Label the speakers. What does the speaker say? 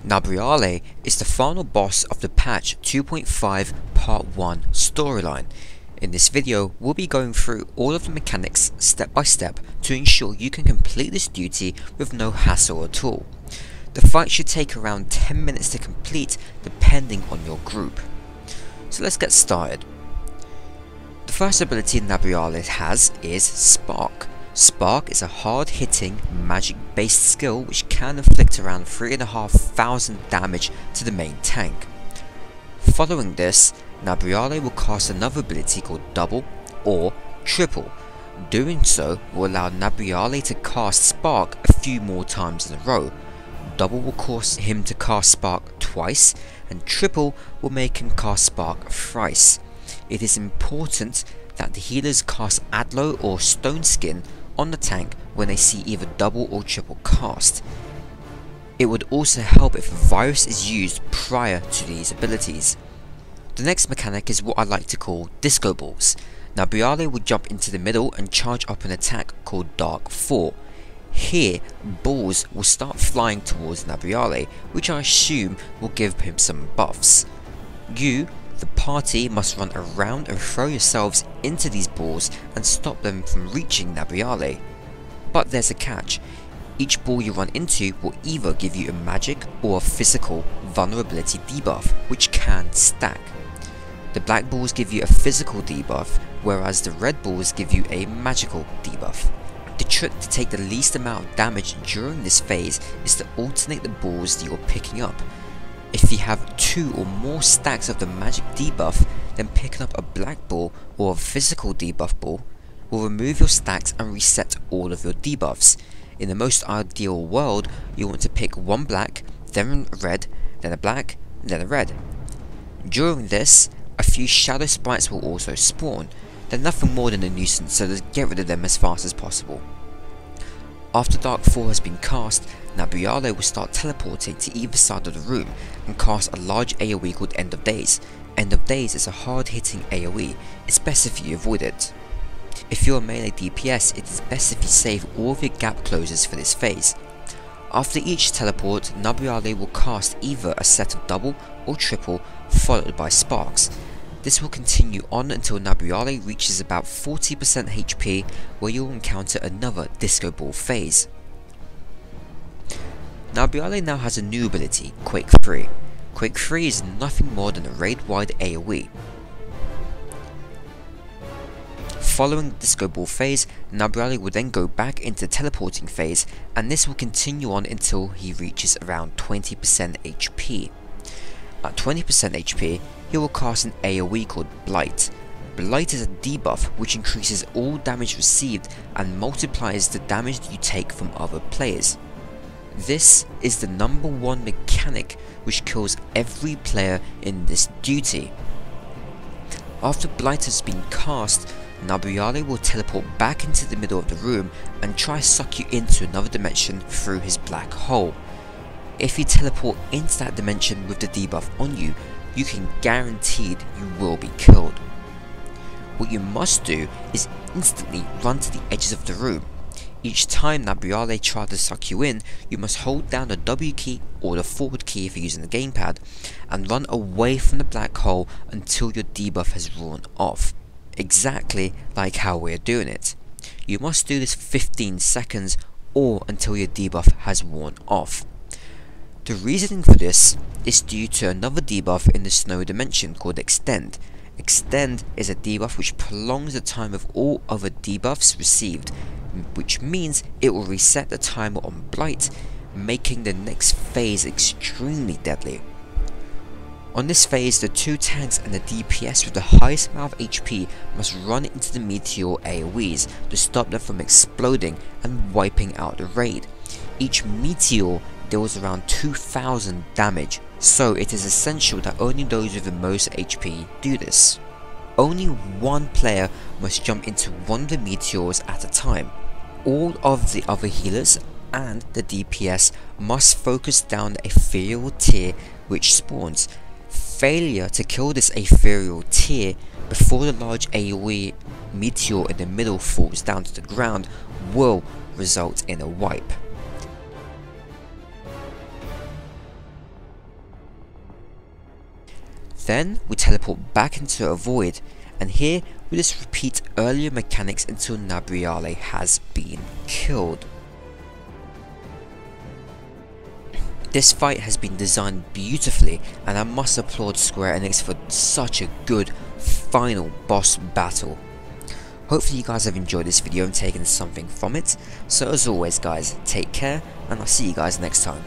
Speaker 1: Nabriales is the final boss of the patch 2.5 part 1 storyline. In this video, we'll be going through all of the mechanics step by step to ensure you can complete this duty with no hassle at all. The fight should take around 10 minutes to complete depending on your group. So let's get started. The first ability Nabriales has is Spark. Spark is a hard-hitting, magic-based skill which can inflict around 3,500 damage to the main tank. Following this, Nabriales will cast another ability called Double or Triple. Doing so will allow Nabriales to cast Spark a few more times in a row. Double will cause him to cast Spark twice, and Triple will make him cast Spark thrice. It is important that the healers cast Adlo or Stone Skin on the tank when they see either double or triple cast. It would also help if a virus is used prior to these abilities. The next mechanic is what I like to call Disco Balls. Nabriales will jump into the middle and charge up an attack called Dark 4. Here, balls will start flying towards Nabriales, which I assume will give him some buffs. You, the party, must run around and throw yourselves into these balls and stop them from reaching Nabriales. But there's a catch. Each ball you run into will either give you a magic or a physical vulnerability debuff, which can stack. The black balls give you a physical debuff, whereas the red balls give you a magical debuff. The trick to take the least amount of damage during this phase is to alternate the balls that you're picking up. If you have 2 or more stacks of the magic debuff, then picking up a black ball or a physical debuff ball will remove your stacks and reset all of your debuffs. In the most ideal world, you want to pick one black, then a red, then a black, then a red. During this, a few shadow sprites will also spawn. They're nothing more than a nuisance, so let's get rid of them as fast as possible. After Dark 4 has been cast, Nabriales will start teleporting to either side of the room and cast a large AoE called End of Days. End of Days is a hard-hitting AoE, it's best if you avoid it. If you're a melee DPS, it is best if you save all of your gap closers for this phase. After each teleport, Nabriales will cast either a set of double or triple followed by sparks. This will continue on until Nabriales reaches about 40% HP, where you will encounter another Disco Ball phase. Nabriales now has a new ability, Quake 3. Quake 3 is nothing more than a raid-wide AoE. Following the Disco Ball phase, Nabriales will then go back into the teleporting phase, and this will continue on until he reaches around 20% HP. At 20% HP, he will cast an AoE called Blight. Blight is a debuff which increases all damage received and multiplies the damage that you take from other players. This is the #1 mechanic which kills every player in this duty. After Blight has been cast, Nabriales will teleport back into the middle of the room and try to suck you into another dimension through his black hole. If you teleport into that dimension with the debuff on you, you can guaranteed you will be killed. What you must do is instantly run to the edges of the room. Each time Nabriales tries to suck you in, you must hold down the W key or the forward key if you're using the gamepad and run away from the black hole until your debuff has worn off. Exactly like how we're doing it. You must do this for 15 seconds or until your debuff has worn off. The reasoning for this is due to another debuff in the snow dimension called Extend. Extend is a debuff which prolongs the time of all other debuffs received, which means it will reset the timer on Blight, making the next phase extremely deadly. On this phase, the 2 tanks and the DPS with the highest amount of HP must run into the meteor AoEs to stop them from exploding and wiping out the raid. Each meteor deals around 2,000 damage, so it is essential that only those with the most HP do this. Only one player must jump into one of the meteors at a time. All of the other healers and the DPS must focus down the ethereal tier which spawns. Failure to kill this ethereal tier before the large AoE meteor in the middle falls down to the ground will result in a wipe. Then we teleport back into a void, and here we just repeat earlier mechanics until Nabriales has been killed. This fight has been designed beautifully, and I must applaud Square Enix for such a good final boss battle. Hopefully you guys have enjoyed this video and taken something from it. So as always guys, take care, and I'll see you guys next time.